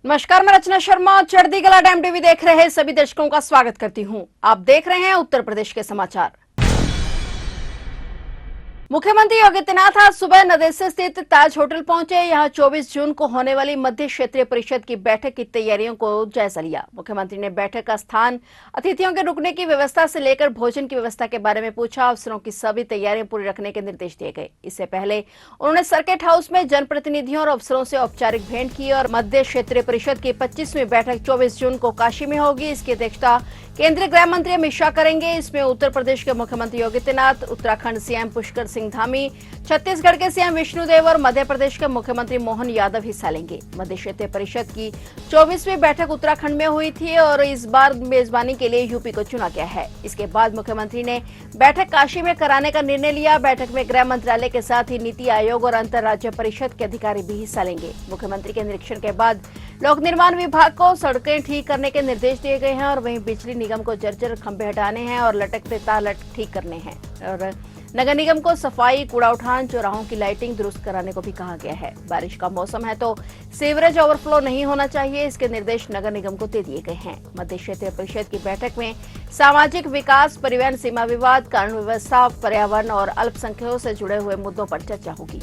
नमस्कार, मैं रचना शर्मा चढ़ती कला टाइम टीवी देख रहे सभी दर्शकों का स्वागत करती हूं। आप देख रहे हैं उत्तर प्रदेश के समाचार। मुख्यमंत्री योगी आदित्यनाथ आज सुबह नदेसर स्थित ताज होटल पहुंचे। यहां 24 जून को होने वाली मध्य क्षेत्रीय परिषद की बैठक की तैयारियों को जायजा लिया। मुख्यमंत्री ने बैठक का स्थान, अतिथियों के रुकने की व्यवस्था से लेकर भोजन की व्यवस्था के बारे में पूछा। अफसरों की सभी तैयारियां पूरी रखने के निर्देश दिए गए। इससे पहले उन्होंने सर्किट हाउस में जनप्रतिनिधियों और अफसरों से औपचारिक भेंट की और मध्य क्षेत्रीय परिषद की 25वीं बैठक 24 जून को काशी में होगी। इसकी अध्यक्षता केंद्रीय गृह मंत्री अमित शाह करेंगे। इसमें उत्तर प्रदेश के मुख्यमंत्री योगी आदित्यनाथ, उत्तराखंड सीएम पुष्कर सिंह धामी, छत्तीसगढ़ के सीएम विष्णुदेव और मध्य प्रदेश के मुख्यमंत्री मोहन यादव हिस्सा लेंगे। मध्य क्षेत्रीय परिषद की 24वीं बैठक उत्तराखंड में हुई थी और इस बार मेजबानी के लिए यूपी को चुना गया है। इसके बाद मुख्यमंत्री ने बैठक काशी में कराने का निर्णय लिया। बैठक में गृह मंत्रालय के साथ ही नीति आयोग और अंतर्राज्य परिषद के अधिकारी भी हिस्सा लेंगे। मुख्यमंत्री के निरीक्षण के बाद लोक निर्माण विभाग को सड़कें ठीक करने के निर्देश दिए गए हैं और वहीं बिजली निगम को जर्जर खंभे हटाने हैं और लटकते तार ठीक करने हैं और नगर निगम को सफाई, कूड़ा उठान, चौराहों की लाइटिंग दुरुस्त कराने को भी कहा गया है। बारिश का मौसम है तो सीवरेज ओवरफ्लो नहीं होना चाहिए, इसके निर्देश नगर निगम को दे दिए गए हैं। मध्य क्षेत्रीय परिषद की बैठक में सामाजिक विकास, परिवहन, सीमा विवाद, कानून व्यवस्था, पर्यावरण और अल्पसंख्यकों से जुड़े हुए मुद्दों पर चर्चा होगी।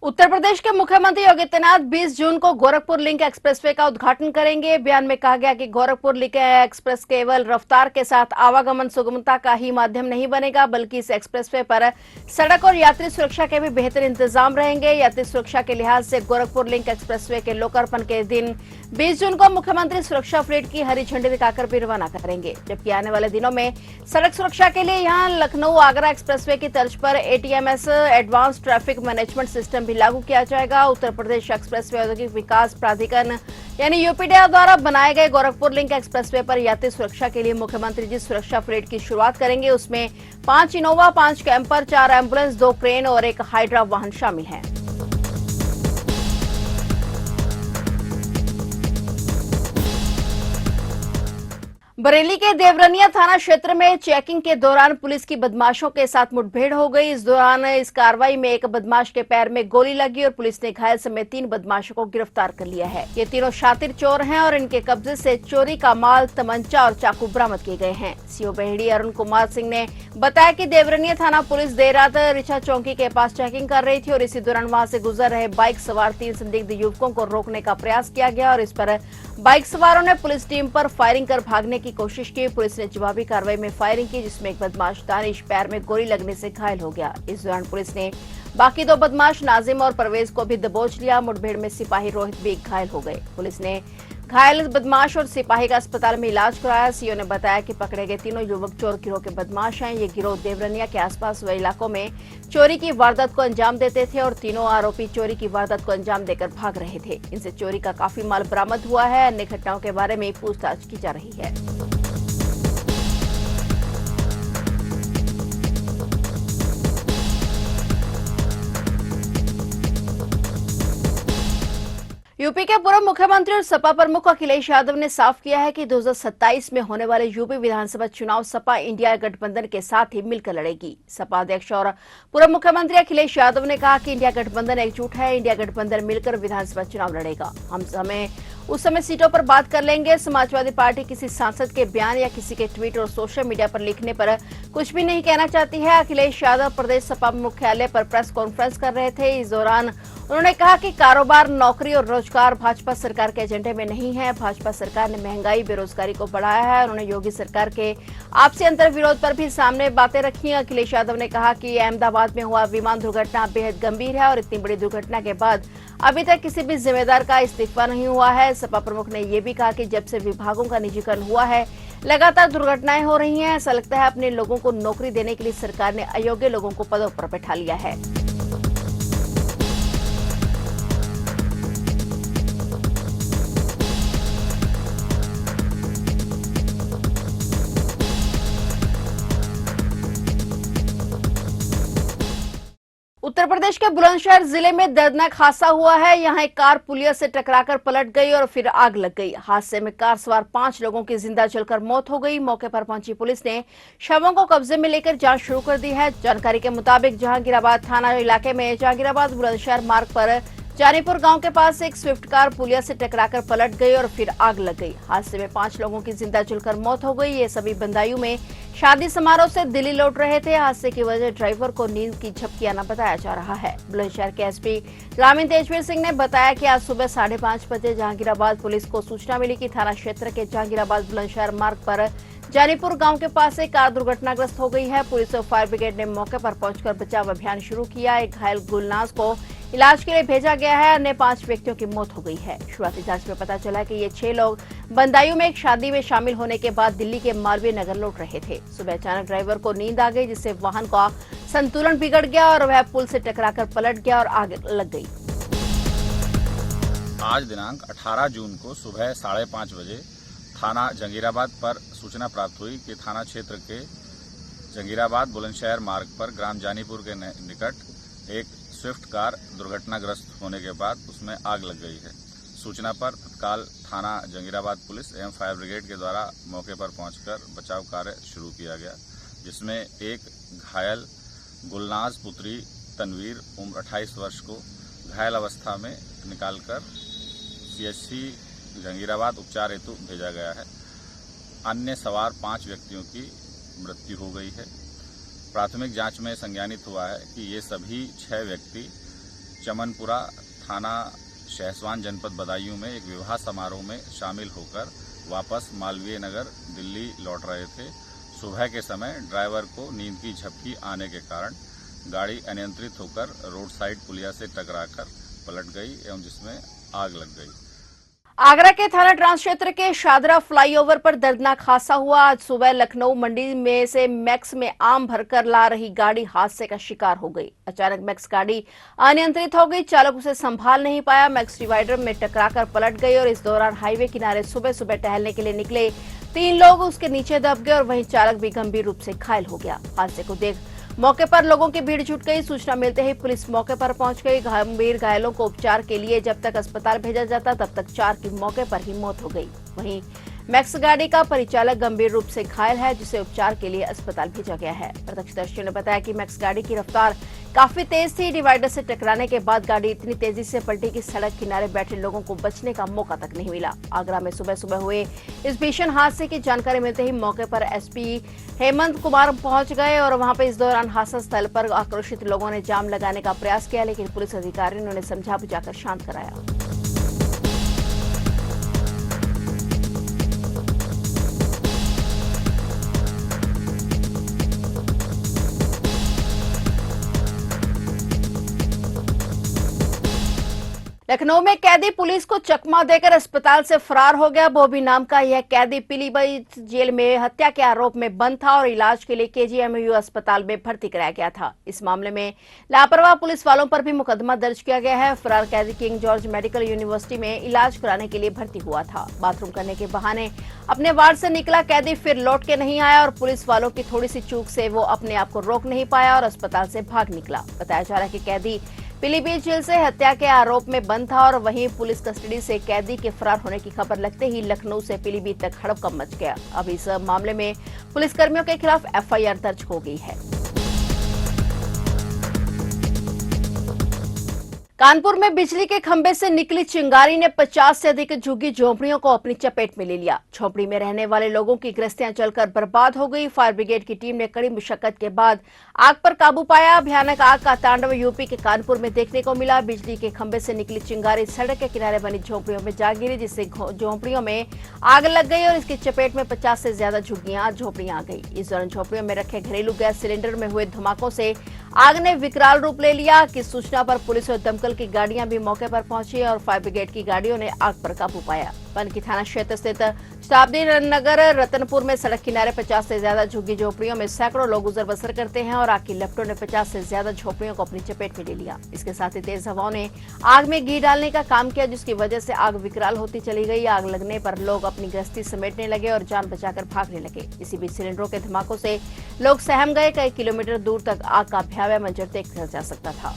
उत्तर प्रदेश के मुख्यमंत्री योगी आदित्यनाथ 20 जून को गोरखपुर लिंक एक्सप्रेसवे का उद्घाटन करेंगे। बयान में कहा गया कि गोरखपुर लिंक एक्सप्रेस केवल रफ्तार के साथ आवागमन सुगमता का ही माध्यम नहीं बनेगा, बल्कि इस एक्सप्रेसवे पर सड़क और यात्री सुरक्षा के भी बेहतर इंतजाम रहेंगे। यात्री सुरक्षा के लिहाज से गोरखपुर लिंक एक्सप्रेसवे के लोकार्पण के दिन 20 जून को मुख्यमंत्री सुरक्षा फ्लीट की हरी झंडी दिखाकर भी रवाना करेंगे। जबकि आने वाले दिनों में सड़क सुरक्षा के लिए यहाँ लखनऊ आगरा एक्सप्रेसवे की तर्ज पर एटीएमएस एडवांस ट्रैफिक मैनेजमेंट सिस्टम भी लागू किया जाएगा। उत्तर प्रदेश एक्सप्रेसवे औद्योगिक विकास प्राधिकरण यानी यूपीडीए द्वारा बनाए गए गोरखपुर लिंक एक्सप्रेसवे पर यात्री सुरक्षा के लिए मुख्यमंत्री जिस सुरक्षा फ्लीट की शुरुआत करेंगे उसमें 5 इनोवा, 5 कैंपर, 4 एम्बुलेंस, 2 क्रेन और 1 हाइड्रा वाहन शामिल है। बरेली के देवरनिया थाना क्षेत्र में चेकिंग के दौरान पुलिस की बदमाशों के साथ मुठभेड़ हो गई। इस दौरान इस कार्रवाई में एक बदमाश के पैर में गोली लगी और पुलिस ने घायल समेत 3 बदमाशों को गिरफ्तार कर लिया है। ये तीनों शातिर चोर हैं और इनके कब्जे से चोरी का माल, तमंचा और चाकू बरामद किए गए हैं। सीओ बहेड़ी अरुण कुमार सिंह ने बताया कि देवरनिया थाना पुलिस देर रात रिछा चौकी के पास चेकिंग कर रही थी और इसी दौरान वहां से गुजर रहे बाइक सवार 3 संदिग्ध युवकों को रोकने का प्रयास किया गया और इस पर बाइक सवारों ने पुलिस टीम पर फायरिंग कर भागने की कोशिश की। पुलिस ने जवाबी कार्रवाई में फायरिंग की, जिसमें एक बदमाश दानिश पैर में गोली लगने से घायल हो गया। इस दौरान पुलिस ने बाकी 2 बदमाश नाजिम और परवेज को भी दबोच लिया। मुठभेड़ में सिपाही रोहित भी घायल हो गए। पुलिस ने घायल बदमाश और सिपाही का अस्पताल में इलाज कराया। सीओ ने बताया कि पकड़े गए तीनों युवक चोर गिरोह के बदमाश हैं। ये गिरोह देवरनिया के आसपास व इलाकों में चोरी की वारदात को अंजाम देते थे और तीनों आरोपी चोरी की वारदात को अंजाम देकर भाग रहे थे। इनसे चोरी का काफी माल बरामद हुआ है। अन्य घटनाओं के बारे में पूछताछ की जा रही है। यूपी के पूर्व मुख्यमंत्री और सपा प्रमुख अखिलेश यादव ने साफ किया है कि 2027 में होने वाले यूपी विधानसभा चुनाव सपा इंडिया गठबंधन के साथ ही मिलकर लड़ेगी। सपा अध्यक्ष और पूर्व मुख्यमंत्री अखिलेश यादव ने कहा कि इंडिया गठबंधन एकजुट है। इंडिया गठबंधन मिलकर विधानसभा चुनाव लड़ेगा। उस समय सीटों पर बात कर लेंगे। समाजवादी पार्टी किसी सांसद के बयान या किसी के ट्वीट और सोशल मीडिया पर लिखने पर कुछ भी नहीं कहना चाहती है। अखिलेश यादव प्रदेश सपा मुख्यालय पर प्रेस कॉन्फ्रेंस कर रहे थे। इस दौरान उन्होंने कहा कि कारोबार, नौकरी और रोजगार भाजपा सरकार के एजेंडे में नहीं है। भाजपा सरकार ने महंगाई, बेरोजगारी को बढ़ाया है। उन्होंने योगी सरकार के आपसी अंतर विरोध पर भी सामने बातें रखी। अखिलेश यादव ने कहा कि अहमदाबाद में हुआ विमान दुर्घटना बेहद गंभीर है और इतनी बड़ी दुर्घटना के बाद अभी तक किसी भी जिम्मेदार का इस्तीफा नहीं हुआ है। सपा प्रमुख ने यह भी कहा कि जब से विभागों का निजीकरण हुआ है लगातार दुर्घटनाएं हो रही हैं। ऐसा लगता है अपने लोगों को नौकरी देने के लिए सरकार ने अयोग्य लोगों को पदों पर बैठा लिया है। उत्तर प्रदेश के बुलंदशहर जिले में दर्दनाक हादसा हुआ है। यहां एक कार पुलिया से टकराकर पलट गई और फिर आग लग गई। हादसे में कार सवार 5 लोगों की जिंदा जलकर मौत हो गई। मौके पर पहुंची पुलिस ने शवों को कब्जे में लेकर जांच शुरू कर दी है। जानकारी के मुताबिक जहांगीराबाद थाना इलाके में जहांगीराबाद बुलंदशहर मार्ग पर जानीपुर गांव के पास एक स्विफ्ट कार पुलिया से टकराकर पलट गई और फिर आग लग गई। हादसे में 5 लोगों की जिंदा जलकर मौत हो गई। ये सभी बंदायूं में शादी समारोह से दिल्ली लौट रहे थे। हादसे की वजह ड्राइवर को नींद की झपकी आना बताया जा रहा है। बुलंदशहर के एसपी ग्रामीण तेजवीर सिंह ने बताया कि आज सुबह 5:30 बजे जहांगीराबाद पुलिस को सूचना मिली कि थाना क्षेत्र के जहांगीराबाद बुलंदशहर मार्ग पर जानीपुर गांव के पास एक कार दुर्घटनाग्रस्त हो गई है। पुलिस और फायर ब्रिगेड ने मौके पर पहुंचकर बचाव अभियान शुरू किया। एक घायल गुलनाज को इलाज के लिए भेजा गया है। अन्य 5 व्यक्तियों की मौत हो गई है। शुरुआती जांच में पता चला कि ये 6 लोग बंदायूं में एक शादी में शामिल होने के बाद दिल्ली के मालवीय नगर लौट रहे थे। सुबह अचानक ड्राइवर को नींद आ गई, जिससे वाहन का संतुलन बिगड़ गया और वह पुल से टकराकर पलट गया और आग लग गई। आज दिनांक 18 जून को सुबह 5:30 बजे थाना जहांगीराबाद पर सूचना प्राप्त हुई कि थाना क्षेत्र के जहांगीराबाद बुलंदशहर मार्ग पर ग्राम जानीपुर के निकट एक स्विफ्ट कार दुर्घटनाग्रस्त होने के बाद उसमें आग लग गई है। सूचना पर तत्काल थाना जहांगीराबाद पुलिस एवं फायर ब्रिगेड के द्वारा मौके पर पहुंचकर बचाव कार्य शुरू किया गया, जिसमें एक घायल गुलनाज पुत्री तनवीर उम्र 28 वर्ष को घायल अवस्था में निकालकर सीएचसी जहांगीराबाद उपचार हेतु भेजा गया है। अन्य सवार 5 व्यक्तियों की मृत्यु हो गई है। प्राथमिक जांच में संज्ञानित हुआ है कि ये सभी 6 व्यक्ति चमनपुरा थाना शहसवान जनपद बदायूं में एक विवाह समारोह में शामिल होकर वापस मालवीय नगर दिल्ली लौट रहे थे। सुबह के समय ड्राइवर को नींद की झपकी आने के कारण गाड़ी अनियंत्रित होकर रोड साइड पुलिया से टकराकर पलट गई एवं जिसमें आग लग गई। आगरा के थाना ट्रांस क्षेत्र के शादरा फ्लाईओवर पर दर्दनाक हादसा हुआ। आज सुबह लखनऊ मंडी में से मैक्स में आम भरकर ला रही गाड़ी हादसे का शिकार हो गई। अचानक मैक्स गाड़ी अनियंत्रित हो गई। चालक उसे संभाल नहीं पाया। मैक्स डिवाइडर में टकराकर पलट गई और इस दौरान हाईवे किनारे सुबह सुबह टहलने के लिए निकले 3 लोग उसके नीचे दब गए और वहीं चालक भी गंभीर रूप से घायल हो गया। हादसे को देख मौके पर लोगों की भीड़ जुट गई। सूचना मिलते ही पुलिस मौके पर पहुंच गई। गंभीर घायलों को उपचार के लिए जब तक अस्पताल भेजा जाता तब तक 4 की मौके पर ही मौत हो गई। वहीं मैक्स गाड़ी का परिचालक गंभीर रूप से घायल है, जिसे उपचार के लिए अस्पताल भेजा गया है। प्रत्यक्षदर्शियों ने बताया कि मैक्स गाड़ी की रफ्तार काफी तेज थी। डिवाइडर से टकराने के बाद गाड़ी इतनी तेजी से पलटी कि सड़क किनारे बैठे लोगों को बचने का मौका तक नहीं मिला। आगरा में सुबह सुबह हुए इस भीषण हादसे की जानकारी मिलते ही मौके पर एसपी हेमंत कुमार पहुंच गए और वहां पर इस दौरान हादसा स्थल पर आक्रोशित लोगों ने जाम लगाने का प्रयास किया, लेकिन पुलिस अधिकारियों ने उन्हें समझा बुझाकर शांत कराया। लखनऊ में कैदी पुलिस को चकमा देकर अस्पताल से फरार हो गया। बॉबी नाम का यह कैदी पीलीभीत जेल में हत्या के आरोप में बंद था और इलाज के लिए केजीएमयू अस्पताल में भर्ती कराया गया था। इस मामले में लापरवाह पुलिस वालों पर भी मुकदमा दर्ज किया गया है। फरार कैदी किंग जॉर्ज मेडिकल यूनिवर्सिटी में इलाज कराने के लिए भर्ती हुआ था। बाथरूम करने के बहाने अपने वार्ड से निकला कैदी फिर लौट के नहीं आया और पुलिस वालों की थोड़ी सी चूक से वो अपने आप को रोक नहीं पाया और अस्पताल से भाग निकला। बताया जा रहा है कि कैदी पीलीभीत जेल से हत्या के आरोप में बंद था और वहीं पुलिस कस्टडी से कैदी के फरार होने की खबर लगते ही लखनऊ से पीलीभीत तक हड़कंप मच गया। अब इस मामले में पुलिसकर्मियों के खिलाफ एफआईआर दर्ज हो गई है। कानपुर में बिजली के खंभे से निकली चिंगारी ने 50 से अधिक झुग्गी झोपड़ियों को अपनी चपेट में ले लिया। झोपड़ी में रहने वाले लोगों की गृहस्थियां जलकर बर्बाद हो गई। फायर ब्रिगेड की टीम ने कड़ी मुशक्कत के बाद आग पर काबू पाया। भयानक आग का तांडव यूपी के कानपुर में देखने को मिला। बिजली के खंभे से निकली चिंगारी सड़क के किनारे बनी झोपड़ियों में जा गिरी, जिससे झोपड़ियों में आग लग गई और इसकी चपेट में 50 से ज्यादा झोपड़ियां आ गई। इस दौरान झोपड़ियों में रखे घरेलू गैस सिलेंडर में हुए धमाकों से आग ने विकराल रूप ले लिया। की सूचना पर पुलिस और दमकल की गाड़ियां भी मौके पर पहुंची और फायर ब्रिगेड की गाड़ियों ने आग पर काबू पाया। पनकी थाना क्षेत्र स्थित शताब्दी नगर रतनपुर में सड़क किनारे 50 से ज्यादा झुग्गी झोपड़ियों में सैकड़ों लोग गुजर बसर करते हैं और आग की लपटों ने 50 से ज्यादा झोपड़ियों को अपनी चपेट में ले लिया। इसके साथ ही तेज हवाओं ने आग में घी डालने का काम किया, जिसकी वजह से आग विकराल होती चली गई। आग लगने पर लोग अपनी गृहस्थी समेटने लगे और जान बचाकर भागने लगे। इसी बीच सिलेंडरों के धमाकों से लोग सहम गए। कई किलोमीटर दूर तक आग का भयावह मंजर देखा जा सकता था।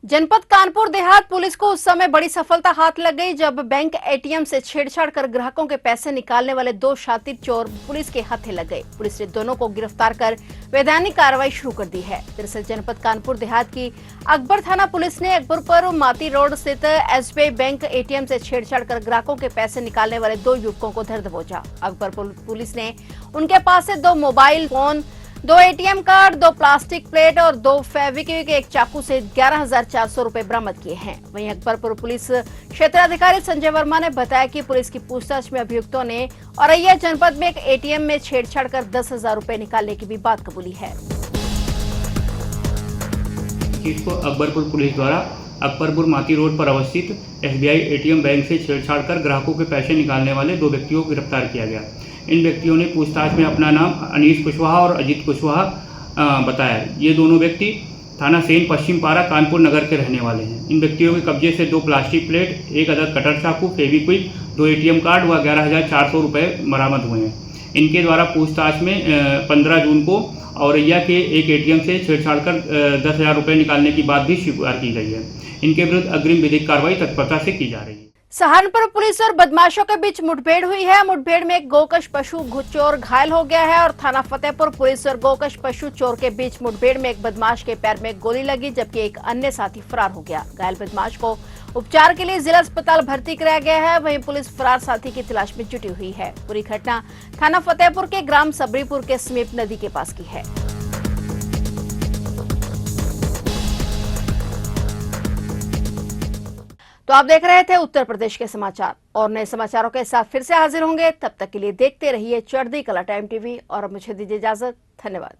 जनपद कानपुर देहात पुलिस को उस समय बड़ी सफलता हाथ लग गई जब बैंक एटीएम से छेड़छाड़ कर ग्राहकों के पैसे निकालने वाले दो शातिर चोर पुलिस के हत्थे लग गए। पुलिस ने दोनों को गिरफ्तार कर वैधानिक कार्रवाई शुरू कर दी है। दरअसल जनपद कानपुर देहात की अकबर थाना पुलिस ने अकबरपुर माती रोड स्थित एसबीआई बैंक एटीएम से छेड़छाड़ कर ग्राहकों के पैसे निकालने वाले दो युवकों को धर दबोचा। अकबरपुर पुलिस ने उनके पास से 2 mobile phone, 2 ATM card, 2 plastic plate और 2 फेविक्विक, एक चाकू से 11,400 रुपए बरामद किए हैं। वहीं अकबरपुर पुलिस क्षेत्राधिकारी संजय वर्मा ने बताया कि पुलिस की पूछताछ में अभियुक्तों ने औरैया जनपद में एक एटीएम में छेड़छाड़ कर 10,000 रुपए निकालने की भी बात कबूली है। इसको अकबरपुर पुलिस द्वारा अकबरपुर माती रोड पर अवस्थित एसबीआई एटीएम बैंक से छेड़छाड़ कर ग्राहकों के पैसे निकालने वाले 2 व्यक्तियों को गिरफ्तार किया गया। इन व्यक्तियों ने पूछताछ में अपना नाम अनीश कुशवाहा और अजीत कुशवाहा बताया। ये दोनों व्यक्ति थाना सेन पश्चिम पारा कानपुर नगर के रहने वाले हैं। इन व्यक्तियों के कब्जे से 2 प्लास्टिक प्लेट, 1 अदद कटर चाकू, फेविक्विक, 2 एटीएम कार्ड व 11,400 रुपये बरामद हुए हैं। इनके द्वारा पूछताछ में 15 जून को औरैया के एक एटीएम से छेड़छाड़ कर 10,000 रुपये निकालने की बात भी स्वीकार की गई है। इनके विरुद्ध अग्रिम विधिक कार्रवाई तत्परता से की जा रही है। सहारनपुर पुलिस और बदमाशों के बीच मुठभेड़ हुई है। मुठभेड़ में एक गोकश पशु चोर घायल हो गया है और थाना फतेहपुर पुलिस और गोकश पशु चोर के बीच मुठभेड़ में एक बदमाश के पैर में गोली लगी जबकि एक अन्य साथी फरार हो गया। घायल बदमाश को उपचार के लिए जिला अस्पताल भर्ती कराया गया है। वहीं पुलिस फरार साथी की तलाश में जुटी हुई है। पूरी घटना थाना फतेहपुर के ग्राम सबरीपुर के समीप नदी के पास की है। तो आप देख रहे थे उत्तर प्रदेश के समाचार और नए समाचारों के साथ फिर से हाजिर होंगे। तब तक के लिए देखते रहिए चढ़ती कला टाइम टीवी और मुझे दीजिए इजाजत। धन्यवाद।